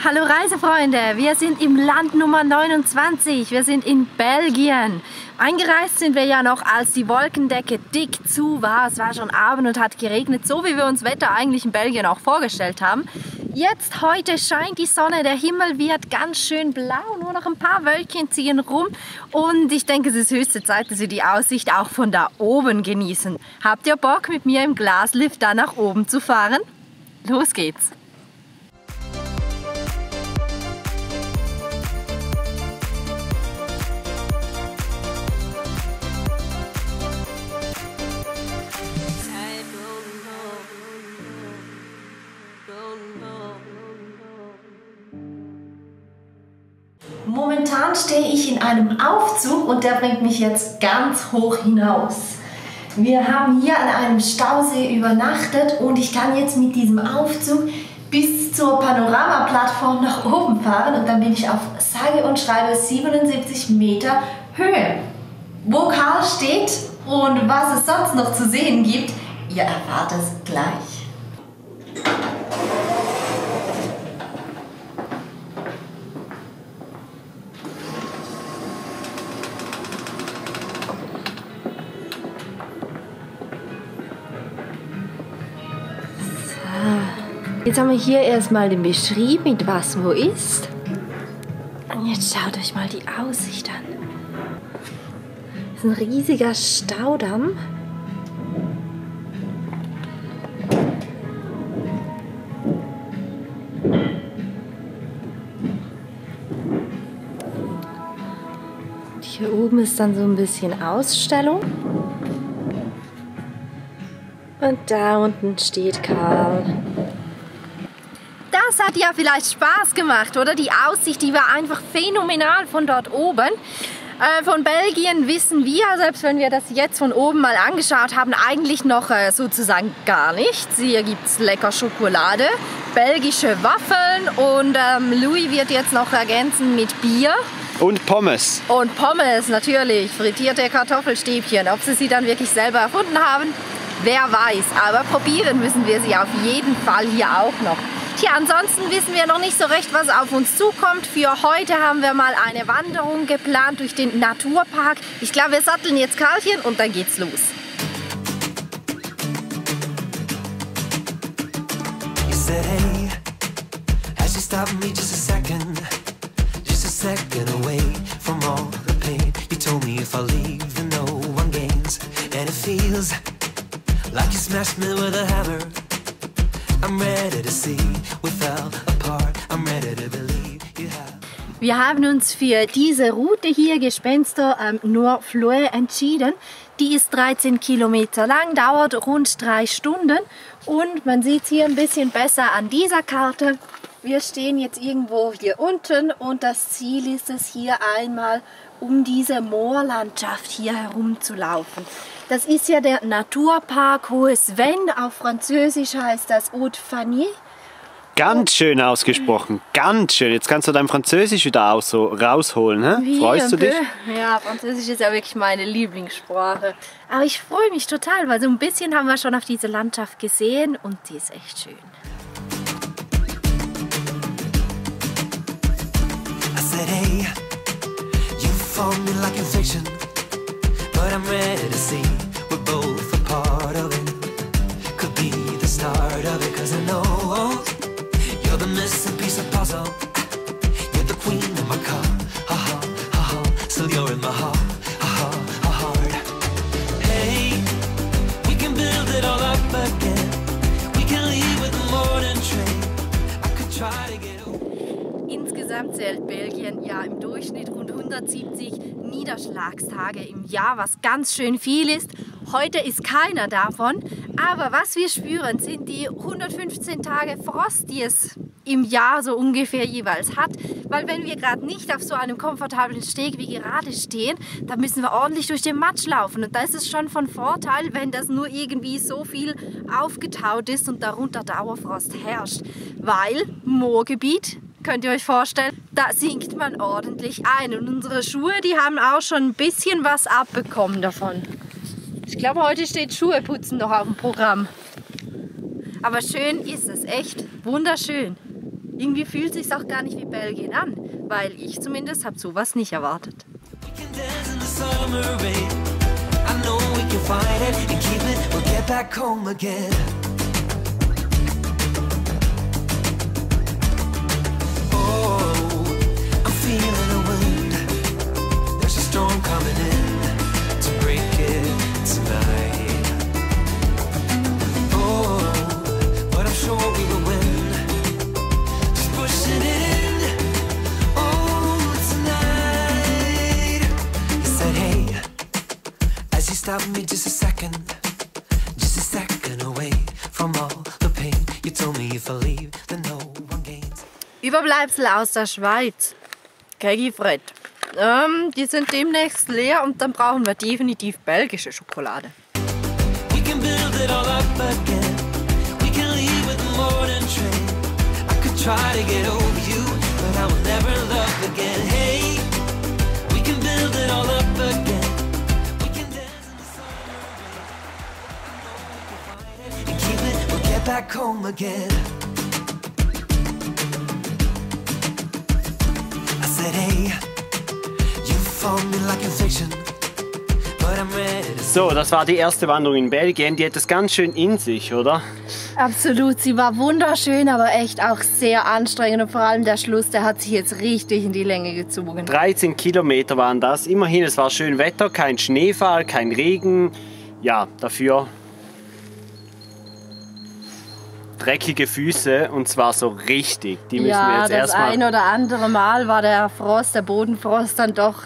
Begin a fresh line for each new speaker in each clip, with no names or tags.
Hallo Reisefreunde, wir sind im Land Nummer 29, wir sind in Belgien. Eingereist sind wir ja noch, als die Wolkendecke dick zu war. Es war schon Abend und hat geregnet, so wie wir uns Wetter eigentlich in Belgien auch vorgestellt haben. Jetzt, heute scheint die Sonne, der Himmel wird ganz schön blau, nur noch ein paar Wölkchen ziehen rum. Und ich denke, es ist höchste Zeit, dass wir die Aussicht auch von da oben genießen. Habt ihr Bock, mit mir im Glaslift da nach oben zu fahren? Los geht's! Momentan stehe ich in einem Aufzug und der bringt mich jetzt ganz hoch hinaus. Wir haben hier an einem Stausee übernachtet und ich kann jetzt mit diesem Aufzug bis zur Panoramaplattform nach oben fahren und dann bin ich auf sage und schreibe 77 Meter Höhe. Wo Karl steht und was es sonst noch zu sehen gibt, ihr erfahrt es gleich. Jetzt haben wir hier erstmal den Beschrieb, mit was wo ist. Und jetzt schaut euch mal die Aussicht an. Das ist ein riesiger Staudamm. Und hier oben ist dann so ein bisschen Ausstellung. Und da unten steht Karl. Das hat ja vielleicht Spaß gemacht, oder? Die Aussicht, die war einfach phänomenal von dort oben. Von Belgien wissen wir, selbst wenn wir das jetzt von oben mal angeschaut haben, eigentlich noch sozusagen gar nichts. Hier gibt es lecker Schokolade, belgische Waffeln und Louis wird jetzt noch ergänzen mit Bier.
Und Pommes. Und
Pommes, natürlich. Frittierte Kartoffelstäbchen. Ob sie dann wirklich selber erfunden haben, wer weiß. Aber probieren müssen wir sie auf jeden Fall hier auch noch. Tja, ansonsten wissen wir noch nicht so recht, was auf uns zukommt. Für heute haben wir mal eine Wanderung geplant durch den Naturpark. Ich glaube, wir satteln jetzt Karlchen und dann geht's los. Wir haben uns für diese Route hier, Gespenster Nord-Floe, entschieden. Die ist 13 Kilometer lang, dauert rund 3 Stunden und man sieht es hier ein bisschen besser an dieser Karte. Wir stehen jetzt irgendwo hier unten und das Ziel ist es, hier einmal um diese Moorlandschaft hier herum zu laufen. Das ist ja der Naturpark Hohes Venn, auf Französisch heißt das Haute-Fagny.
Ganz schön ausgesprochen, ganz schön. Jetzt kannst du dein Französisch wieder auch so rausholen, he? Freust du dich?
Ja, Französisch ist ja wirklich meine Lieblingssprache. Aber ich freue mich total, weil so ein bisschen haben wir schon auf diese Landschaft gesehen und die ist echt schön. I said, hey, you found me like a fiction, but I'm ready to see we're both a part of it. Could be the start of it, 'cause I know you're the missing piece of puzzle. You're the queen of my car. Ha ha ha ha. Still you're in my heart. Ha ha ha heart. Hey, we can build it all up again. We can leave with the morning train. I could try to get away. Insgesamt zählt Belgien ja im Durchschnitt rund 170 Niederschlagstage im Jahr, was ganz schön viel ist. Heute ist keiner davon, aber was wir spüren, sind die 115 Tage Frost, die es im Jahr so ungefähr jeweils hat. Weil wenn wir gerade nicht auf so einem komfortablen Steg wie gerade stehen, dann müssen wir ordentlich durch den Matsch laufen. Und da ist es schon von Vorteil, wenn das nur irgendwie so viel aufgetaut ist und darunter Dauerfrost herrscht. Weil Moorgebiet, könnt ihr euch vorstellen, da sinkt man ordentlich ein. Und unsere Schuhe, die haben auch schon ein bisschen was abbekommen davon. Ich glaube, heute steht Schuheputzen noch auf dem Programm. Aber schön ist es, echt wunderschön.
Irgendwie fühlt es sich auch gar nicht wie Belgien an, weil ich zumindest habe sowas nicht erwartet.
We can dance in the summer rain. I know we can fight it and keep it. We'll get back home again. Oh, I'm feeling a wind. There's a storm coming in to break it tonight. Oh, but I'm sure we will win. Just pushing it in. Oh, tonight. He said, hey, as you stop me just a second away from all the pain. You told me if I leave, then no one gains.
Überbleibsel aus der Schweiz. Kegi Fred. Die sind demnächst leer und dann brauchen wir definitiv belgische Schokolade.
We can build it all up again. We can leave with the morning train. I could try to get over you, but I will never love again. Hey, we can build it all up again. We can dance in the summer rain. I know we can fight it and keep it. We'll get back home again. I said, hey, you found me like a fiction, but I'm ready to
So, das war die erste Wanderung in Belgien. Die hat es ganz schön in sich, oder?
Absolut, sie war wunderschön, aber echt auch sehr anstrengend und vor allem der Schluss, der hat sich jetzt richtig in die Länge gezogen.
13 Kilometer waren das. Immerhin, es war schön Wetter, kein Schneefall, kein Regen. Ja, dafür dreckige Füße und zwar so richtig. Die müssen wir jetzt
das
erstmal.
ein oder andere Mal war der Frost, der Bodenfrost dann doch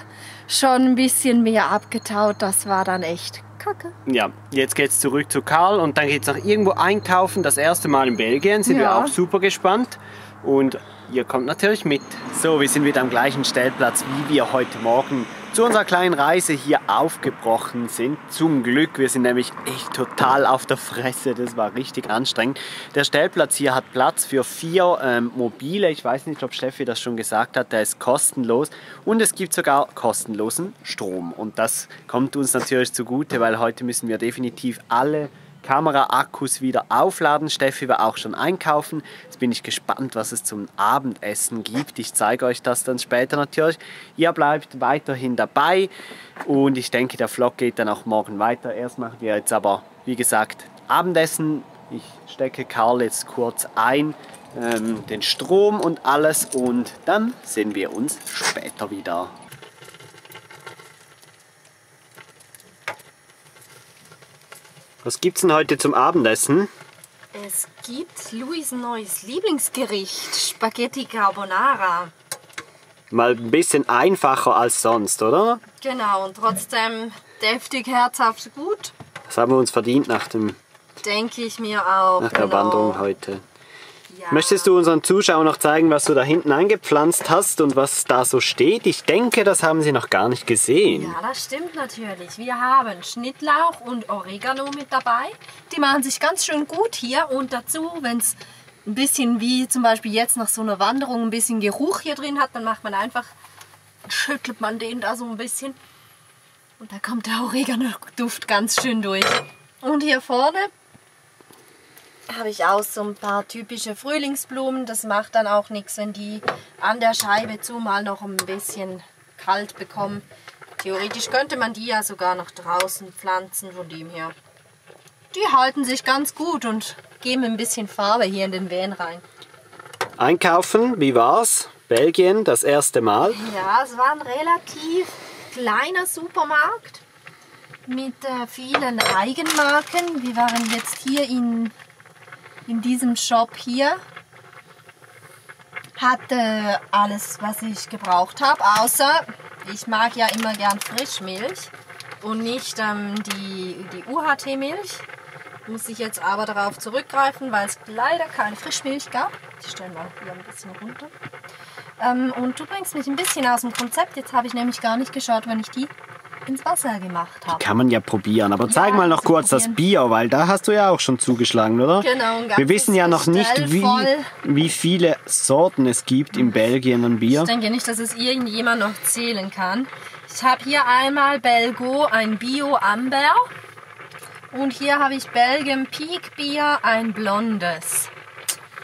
schon ein bisschen mehr abgetaut. Das war dann echt kacke.
Ja, jetzt geht's zurück zu Karl und dann geht's noch irgendwo einkaufen. Das erste Mal in Belgien, sind wir
Ja.
auch super gespannt. Und ihr kommt natürlich mit. So, wir sind wieder am gleichen Stellplatz, wie wir heute Morgen zu unserer kleinen Reise hier aufgebrochen sind. Zum Glück, wir sind nämlich echt total auf der Fresse. Das war richtig anstrengend. Der Stellplatz hier hat Platz für 4 Mobile. Ich weiß nicht, ob Steffi das schon gesagt hat. Der ist kostenlos und es gibt sogar kostenlosen Strom. Und das kommt uns natürlich zugute, weil heute müssen wir definitiv alle Kamera-Akkus wieder aufladen. Steffi war auch schon einkaufen. Jetzt bin ich gespannt, was es zum Abendessen gibt. Ich zeige euch das dann später natürlich. Ihr bleibt weiterhin dabei und ich denke, der Vlog geht dann auch morgen weiter. Erst machen wir jetzt aber, wie gesagt, Abendessen. Ich stecke Karl jetzt kurz ein, den Strom und alles und dann sehen wir uns später wieder. Was gibt's denn heute zum Abendessen?
Es gibt Louis' neues Lieblingsgericht, Spaghetti Carbonara.
Mal ein bisschen einfacher als sonst, oder?
Genau, und trotzdem deftig, herzhaft, gut.
Das haben wir uns verdient nach
Denke ich mir auch.
der Wanderung heute.
Ja.
Möchtest du unseren Zuschauern noch zeigen, was du da hinten eingepflanzt hast und was da so steht? Ich denke, das haben sie noch gar nicht gesehen.
Ja, das stimmt natürlich. Wir haben Schnittlauch und Oregano mit dabei. Die machen sich ganz schön gut hier. Und dazu, wenn es ein bisschen wie zum Beispiel jetzt nach so einer Wanderung ein bisschen Geruch hier drin hat, dann macht man einfach, schüttelt man den da so ein bisschen. Und da kommt der Oregano-Duft ganz schön durch. Und hier vorne habe ich auch so ein paar typische Frühlingsblumen. Das macht dann auch nichts, wenn die an der Scheibe zumal noch ein bisschen kalt bekommen. Theoretisch könnte man die ja sogar noch draußen pflanzen, von dem her. Die halten sich ganz gut und geben ein bisschen Farbe hier in den Van rein.
Einkaufen, wie war's? Belgien, das erste Mal.
Ja, es war ein relativ kleiner Supermarkt mit vielen Eigenmarken. Wir waren jetzt hier in diesem Shop hier. Hatte alles, was ich gebraucht habe, außer ich mag ja immer gern Frischmilch und nicht die UHT-Milch. Muss ich jetzt aber darauf zurückgreifen, weil es leider keine Frischmilch gab. Die stellen wir hier ein bisschen runter. Und du bringst mich ein bisschen aus dem Konzept. Jetzt habe ich nämlich gar nicht geschaut, wenn ich die ins Wasser gemacht habe.
Kann man ja probieren, aber zeig mal noch kurz das Bier, weil da hast du ja auch schon zugeschlagen, oder?
Genau, ein ganzes
wir wissen ja noch nicht,
Gestell voll.
wie viele Sorten es gibt in Belgien an Bier.
Ich denke nicht, dass es irgendjemand noch zählen kann. Ich habe hier einmal Belgo, ein Bio Amber. Und hier habe ich Belgian Peak Bier, ein blondes.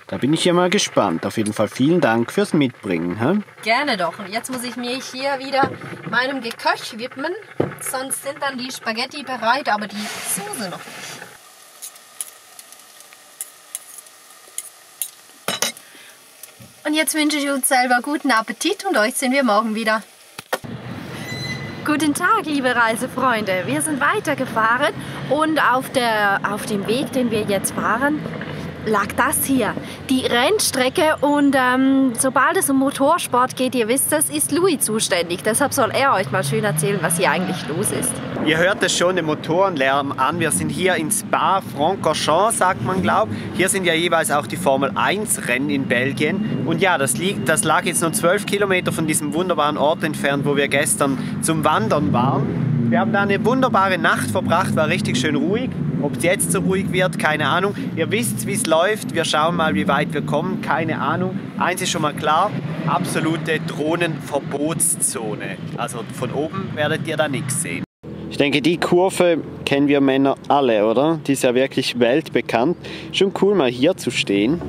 Da bin ich ja mal gespannt. Auf jeden Fall vielen Dank fürs Mitbringen. Hä?
Gerne doch. Und jetzt muss ich mich hier wieder meinem Geköch widmen. Sonst sind dann die Spaghetti bereit, aber die Soße noch nicht. Und jetzt wünsche ich uns selber guten Appetit und euch sehen wir morgen wieder. Guten Tag, liebe Reisefreunde. Wir sind weitergefahren und auf dem Weg, den wir jetzt fahren, lag das hier, die Rennstrecke. Und sobald es um Motorsport geht, ihr wisst es, ist Louis zuständig. Deshalb soll er euch mal schön erzählen, was hier eigentlich los ist.
Ihr hört es schon, den Motorenlärm an. Wir sind hier in Spa-Francorchamps, sagt man, glaube ich. Hier sind ja jeweils auch die Formel-1-Rennen in Belgien. Und ja, das lag jetzt nur 12 Kilometer von diesem wunderbaren Ort entfernt, wo wir gestern zum Wandern waren. Wir haben da eine wunderbare Nacht verbracht, war richtig schön ruhig. Ob es jetzt so ruhig wird, keine Ahnung. Ihr wisst, wie es läuft. Wir schauen mal, wie weit wir kommen, keine Ahnung. Eins ist schon mal klar, absolute Drohnenverbotszone. Also von oben werdet ihr da nichts sehen. Ich denke, die Kurve kennen wir Männer alle, oder? Die ist ja wirklich weltbekannt. Schon cool, mal hier zu stehen.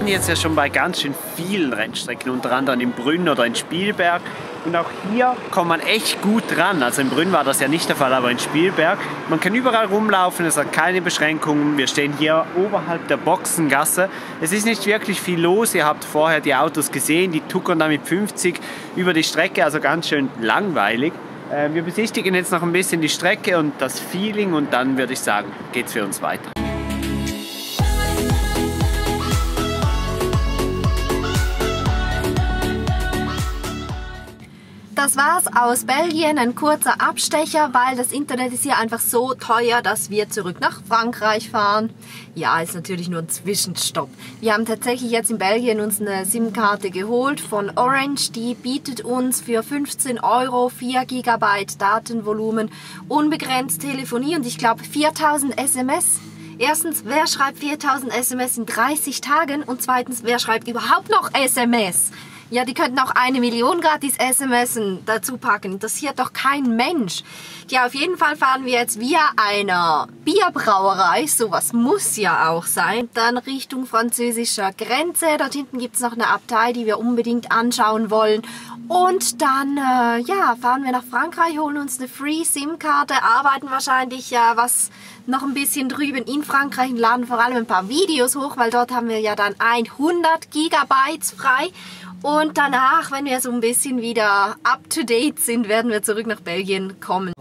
Jetzt ja schon bei ganz schön vielen Rennstrecken, unter anderem in Brünn oder in Spielberg. Und auch hier kommt man echt gut dran. Also in Brünn war das ja nicht der Fall, aber in Spielberg. Man kann überall rumlaufen, es hat keine Beschränkungen. Wir stehen hier oberhalb der Boxengasse. Es ist nicht wirklich viel los. Ihr habt vorher die Autos gesehen, die tuckern da mit 50 über die Strecke, also ganz schön langweilig. Wir besichtigen jetzt noch ein bisschen die Strecke und das Feeling und dann würde ich sagen, geht's für uns weiter.
Das war's aus Belgien, ein kurzer Abstecher, weil das Internet ist hier einfach so teuer, dass wir zurück nach Frankreich fahren. Ja, ist natürlich nur ein Zwischenstopp. Wir haben tatsächlich jetzt in Belgien uns eine SIM-Karte geholt von Orange. Die bietet uns für 15 € 4 GB Datenvolumen, unbegrenzt Telefonie und ich glaube 4000 SMS. Erstens, wer schreibt 4000 SMS in 30 Tagen? Und zweitens, wer schreibt überhaupt noch SMS? Ja, die könnten auch 1 Million gratis SMS dazu packen. Interessiert doch kein Mensch. Ja, auf jeden Fall fahren wir jetzt via einer Bierbrauerei. Sowas muss ja auch sein. Dann Richtung französischer Grenze. Dort hinten gibt es noch eine Abtei, die wir unbedingt anschauen wollen. Und dann ja, fahren wir nach Frankreich, holen uns eine Free-SIM-Karte, arbeiten wahrscheinlich was noch ein bisschen drüben in Frankreich und laden vor allem ein paar Videos hoch, weil dort haben wir ja dann 100 GB frei. Und danach, wenn wir so ein bisschen wieder up-to-date sind, werden wir zurück nach Belgien kommen.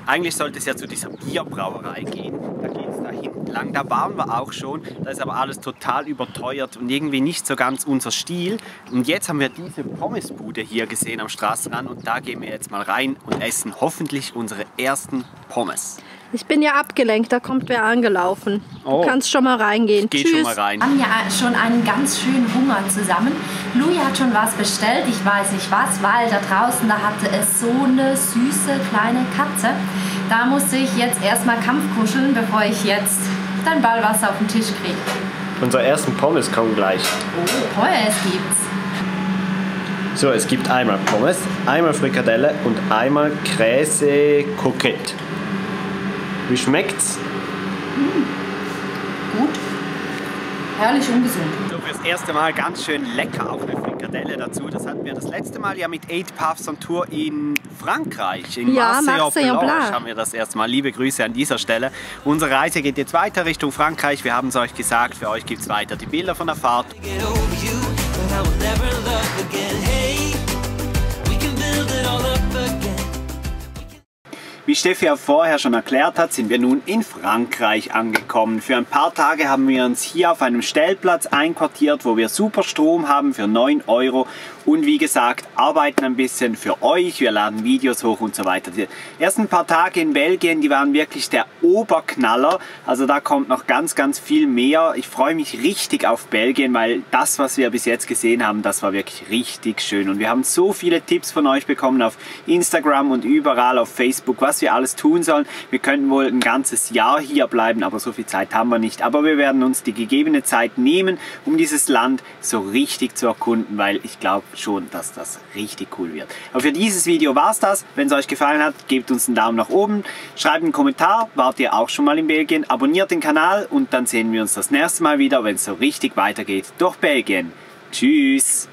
Eigentlich sollte es ja zu dieser Bierbrauerei gehen. Da geht es da hinten lang. Da waren wir auch schon. Da ist aber alles total überteuert und irgendwie nicht so ganz unser Stil. Und jetzt haben wir diese Pommesbude hier gesehen am Straßenrand. Und da gehen wir jetzt mal rein und essen hoffentlich unsere ersten Pommes.
Ich bin ja abgelenkt, da kommt wer angelaufen. Du kannst schon mal reingehen.
Geht schon mal rein.
Wir haben ja schon einen ganz schönen Hunger zusammen. Louis hat schon was bestellt, ich weiß nicht was, weil da draußen, da hatte es so eine süße kleine Katze. Da musste ich jetzt erstmal Kampfkuscheln, bevor ich jetzt dein Ballwasser auf den Tisch kriege.
Unsere ersten Pommes kommen gleich.
Oh, Pommes gibt's.
So, es gibt einmal Pommes, einmal Frikadelle und einmal Käse Coquette. Wie schmeckt's?
Gut. Herrlich ungesund.
So, fürs erste Mal ganz schön lecker, auch eine Frikadelle dazu. Das hatten wir das letzte Mal ja mit 8 Puffs on Tour in Frankreich. In Marseille-en-Blanche haben wir das erste Mal. Liebe Grüße an dieser Stelle. Unsere Reise geht jetzt weiter Richtung Frankreich. Wir haben es euch gesagt, für euch gibt es weiter die Bilder von der Fahrt. Wie Steffi ja vorher schon erklärt hat, sind wir nun in Frankreich angekommen. Für ein paar Tage haben wir uns hier auf einem Stellplatz einquartiert, wo wir super Strom haben für 9 € und wie gesagt, arbeiten ein bisschen für euch. Wir laden Videos hoch und so weiter. Die ersten paar Tage in Belgien, die waren wirklich der Oberknaller. Also da kommt noch ganz, ganz viel mehr. Ich freue mich richtig auf Belgien, weil das, was wir bis jetzt gesehen haben, das war wirklich richtig schön. Und wir haben so viele Tipps von euch bekommen auf Instagram und überall auf Facebook, was wir alles tun sollen. Wir könnten wohl ein ganzes Jahr hier bleiben, aber so viel Zeit haben wir nicht. Aber wir werden uns die gegebene Zeit nehmen, um dieses Land so richtig zu erkunden, weil ich glaube schon, dass das richtig cool wird. Aber für dieses Video war es das. Wenn es euch gefallen hat, gebt uns einen Daumen nach oben, schreibt einen Kommentar, wart ihr auch schon mal in Belgien, abonniert den Kanal und dann sehen wir uns das nächste Mal wieder, wenn es so richtig weitergeht durch Belgien. Tschüss!